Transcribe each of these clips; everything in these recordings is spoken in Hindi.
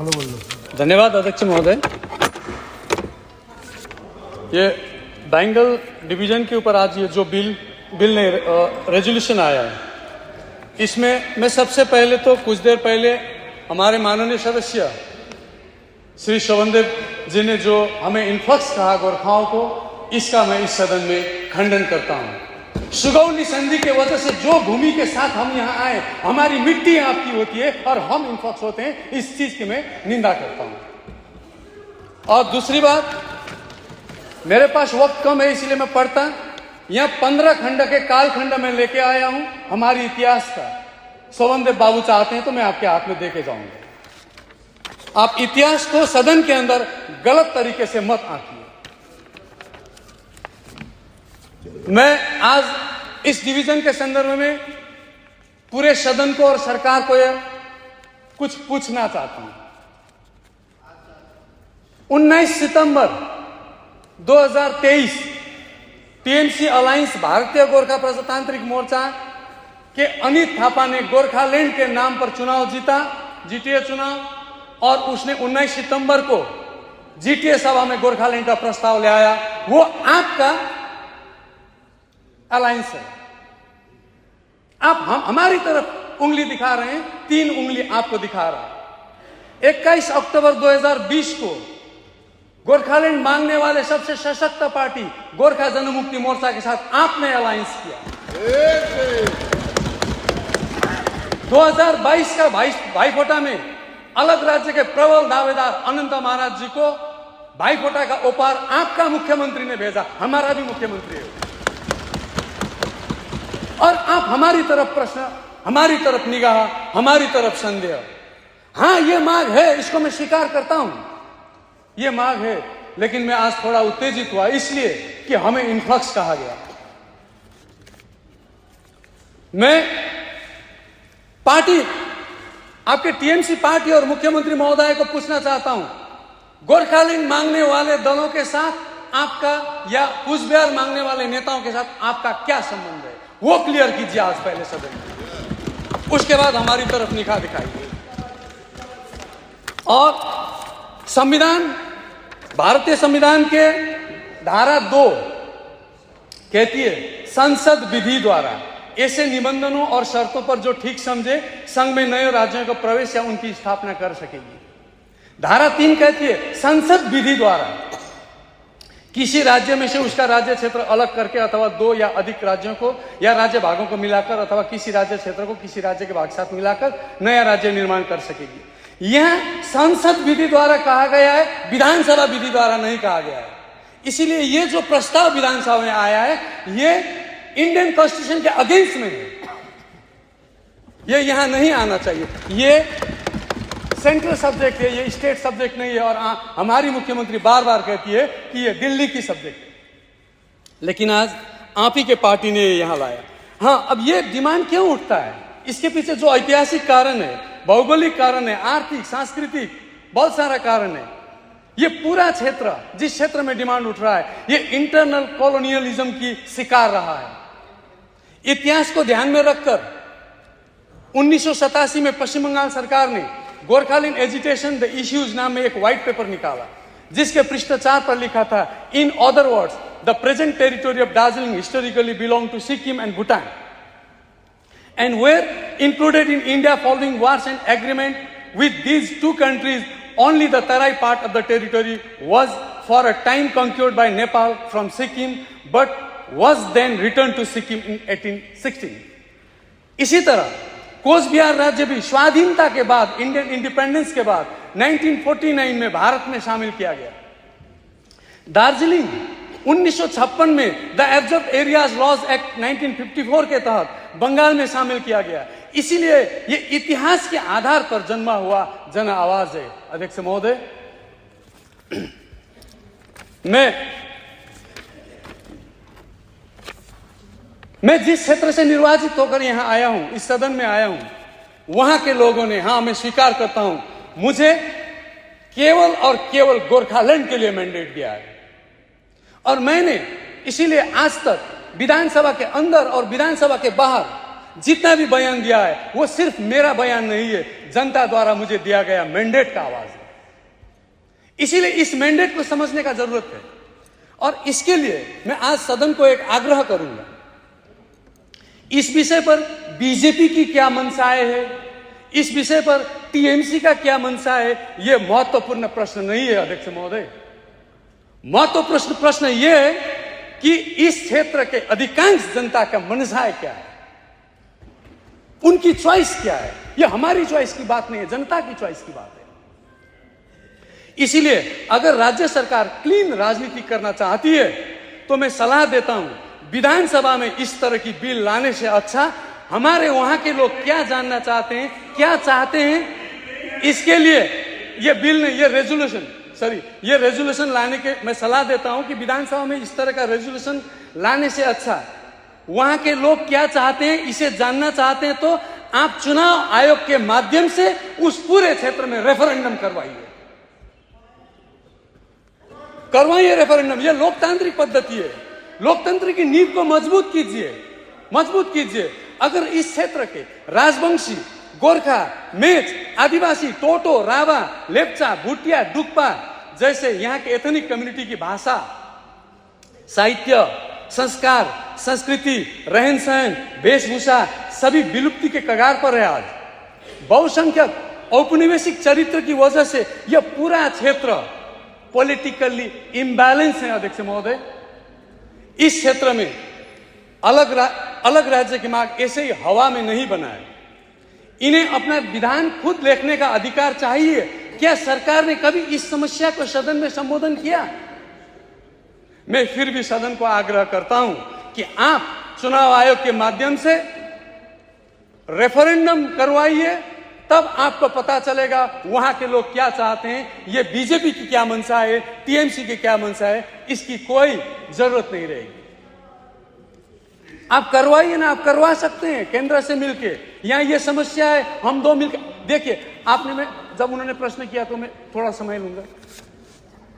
धन्यवाद अध्यक्ष महोदय। ये बैंगल डिवीजन के ऊपर आज ये जो बिल ने रेजोल्यूशन आया है, इसमें मैं सबसे पहले तो कुछ देर पहले हमारे माननीय सदस्य श्री शोभनदेव जी ने जो हमें इन्फ्लक्स कहा गोरखाओं को, इसका मैं इस सदन में खंडन करता हूं। सुगौली संधि के वजह से जो भूमि के साथ हम यहाँ आए, हमारी मिट्टी आपकी होती है और हम इन्फ्लक्स होते हैं, इस चीज की मैं निंदा करता हूं। और दूसरी बात, मेरे पास वक्त कम है इसलिए मैं पढ़ता, यहाँ 15 खंड के कालखंड में लेके आया हूं हमारी इतिहास का। शोभनदेव बाबू चाहते हैं तो मैं आपके हाथ में देके जाऊंगा। आप इतिहास को सदन के अंदर गलत तरीके से मत आंकिए। मैं आज इस डिवीजन के संदर्भ में पूरे सदन को और सरकार को यह कुछ पूछना चाहता हूं। 19 सितंबर 2023 टीएमसी अलायंस भारतीय गोरखा प्रजातांत्रिक मोर्चा के अनित थापा ने गोरखालैंड के नाम पर चुनाव जीता, जीटीए चुनाव, और उसने 19 सितंबर को जीटीए सभा में गोरखालैंड का प्रस्ताव ले आया। वो आपका अलायंस है। आप हमारी तरफ उंगली दिखा रहे हैं, 3 उंगली आपको दिखा रहा है। 21 अक्टूबर 2020 को गोरखालैंड मांगने वाले सबसे सशक्त पार्टी गोरखा जनमुक्ति मोर्चा के साथ आपने अलायंस किया। 2022 का भाईफोटा में अलग राज्य के प्रबल दावेदार अनंत महाराज जी को भाईफोटा का उपहार आपका मुख्यमंत्री ने भेजा, हमारा भी मुख्यमंत्री है। और आप हमारी तरफ प्रश्न, हमारी तरफ निगाह, हमारी तरफ संदेह। हां, यह मांग है, इसको मैं स्वीकार करता हूं, यह मांग है, लेकिन मैं आज थोड़ा उत्तेजित हुआ इसलिए कि हमें इन्फ्लक्स कहा गया। मैं पार्टी, आपके टीएमसी पार्टी और मुख्यमंत्री महोदय को पूछना चाहता हूं, गोरखालैंड मांगने वाले दलों के साथ आपका या कूचबिहार मांगने वाले नेताओं के साथ आपका क्या संबंध है, वो क्लियर कीजिए आज पहले सदन में। उसके बाद हमारी तरफ निगाह दिखाइए। और संविधान, भारतीय संविधान के धारा 2 कहती है, संसद विधि द्वारा ऐसे निबंधनों और शर्तों पर जो ठीक समझे संघ में नए राज्यों का प्रवेश या उनकी स्थापना कर सकेगी। धारा 3 कहती है, संसद विधि द्वारा किसी राज्य में से उसका राज्य क्षेत्र अलग करके अथवा 2 या अधिक राज्यों को या राज्य भागों को मिलाकर अथवा किसी राज्य क्षेत्र को किसी राज्य के भाग के साथ मिलाकर नया राज्य निर्माण कर सकेगी। यह संसद विधि द्वारा कहा गया है, विधानसभा विधि द्वारा नहीं कहा गया है। इसीलिए ये जो प्रस्ताव विधानसभा में आया है, ये इंडियन कॉन्स्टिट्यूशन के अगेंस्ट में है, ये यहां नहीं आना चाहिए। ये सेंट्रल सब्जेक्ट है, ये स्टेट सब्जेक्ट नहीं है। और हमारी मुख्यमंत्री बार बार कहती है कि ये दिल्ली की सब्जेक्ट है, लेकिन आज आप ही के पार्टी ने यहां लाया। हां, अब ये डिमांड क्यों उठता है, इसके पीछे जो ऐतिहासिक कारण है, भौगोलिक कारण है, आर्थिक, सांस्कृतिक, बहुत सारा कारण है। ये पूरा क्षेत्र, जिस क्षेत्र में डिमांड उठ रहा है, ये इंटरनल कॉलोनियलिज्म की शिकार रहा है। इतिहास को ध्यान में रखकर 1987 में पश्चिम बंगाल सरकार ने गोरखालैंड एजिटेशन द इश्यूज नाम में एक व्हाइट पेपर निकाला, जिसके पृष्ठ 4 पर लिखा था, in other words the present territory of Darjeeling historically belong to Sikkim and Bhutan and were included in India following wars and agreement with these 2 countries. Only the Tarai part of the territory was for a time conquered by Nepal from Sikkim, but was then returned to Sikkim in 1816. इसी तरह कोचबिहार राज्य भी स्वाधीनता के बाद, इंडियन इंडिपेंडेंस के बाद 1949 में भारत में शामिल किया गया। दार्जिलिंग 1956 में the absorb areas laws act 1954 के तहत बंगाल में शामिल किया गया। इसीलिए ये इतिहास के आधार पर जन्मा हुआ जन आवाज है। अध्यक्ष महोदय, मैं जिस क्षेत्र से निर्वाचित होकर यहां आया हूं, इस सदन में आया हूं, वहां के लोगों ने, हां मैं स्वीकार करता हूं, मुझे केवल और केवल गोरखालैंड के लिए मैंडेट दिया है। और मैंने इसीलिए आज तक विधानसभा के अंदर और विधानसभा के बाहर जितना भी बयान दिया है वो सिर्फ मेरा बयान नहीं है, जनता द्वारा मुझे दिया गया मैंडेट का आवाज है। इसीलिए इस मैंडेट को समझने का जरूरत है। और इसके लिए मैं आज सदन को एक आग्रह करूंगा, इस विषय पर बीजेपी की क्या मंशाएं है, इस विषय पर टीएमसी का क्या मंशा है, यह महत्वपूर्ण प्रश्न नहीं है अध्यक्ष महोदय। महत्वपूर्ण प्रश्न यह है कि इस क्षेत्र के अधिकांश जनता का मंशा क्या है, उनकी चॉइस क्या है। यह हमारी चॉइस की बात नहीं है, जनता की चॉइस की बात है। इसीलिए अगर राज्य सरकार क्लीन राजनीति करना चाहती है तो मैं सलाह देता हूं, विधानसभा में इस तरह की बिल लाने से अच्छा हमारे वहां के लोग क्या जानना चाहते हैं, क्या चाहते हैं, इसके लिए ये बिल नहीं, ये रेजोल्यूशन लाने के मैं सलाह देता हूं कि विधानसभा में इस तरह का रेजोल्यूशन लाने से अच्छा वहां के लोग क्या चाहते हैं इसे जानना चाहते हैं तो आप चुनाव आयोग के माध्यम से उस पूरे क्षेत्र में रेफरेंडम करवाइए रेफरेंडम। यह लोकतांत्रिक पद्धति है, लोकतंत्र की नींव को मजबूत कीजिए। अगर इस क्षेत्र के राजवंशी, गोरखा, मेच, आदिवासी, टोटो, रावा, लेप्चा, भूटिया, डुक्पा जैसे यहाँ के एथनिक कम्युनिटी की भाषा, साहित्य, संस्कार, संस्कृति, रहन सहन, वेशभूषा सभी विलुप्ति के कगार पर है। आज बहुसंख्यक औपनिवेशिक चरित्र की वजह से यह पूरा क्षेत्र पॉलिटिकली इम्बैलेंस है अध्यक्ष महोदय। इस क्षेत्र में अलग राज्य की मांग ऐसे ही हवा में नहीं बना है। इन्हें अपना विधान खुद लिखने का अधिकार चाहिए। क्या सरकार ने कभी इस समस्या को सदन में संबोधन किया? मैं फिर भी सदन को आग्रह करता हूं कि आप चुनाव आयोग के माध्यम से रेफरेंडम करवाइए, तब आपको पता चलेगा वहां के लोग क्या चाहते हैं। ये बीजेपी की क्या मंशा है, टीएमसी की क्या मंशा है, इसकी कोई जरूरत नहीं रहेगी। आप करवाइए ना, आप करवा सकते हैं केंद्र से मिलके। यहाँ ये समस्या है, हम दो मिलकर देखिए। जब उन्होंने प्रश्न किया तो मैं थोड़ा समय लूंगा।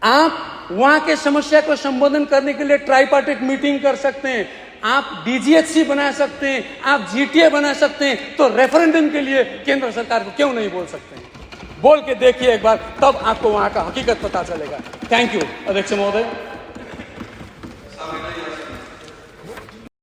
आप वहां के समस्या को संबोधन करने के लिए ट्राइपार्टिट मीटिंग कर सकते हैं, आप डीजीएचसी बना सकते हैं, आप जीटीए बना सकते हैं। तो रेफरेंडम के लिए केंद्र सरकार को क्यों नहीं बोल सकते हैं? बोल के देखिए एक बार, तब आपको वहां का हकीकत पता चलेगा। थैंक यू अध्यक्ष महोदय।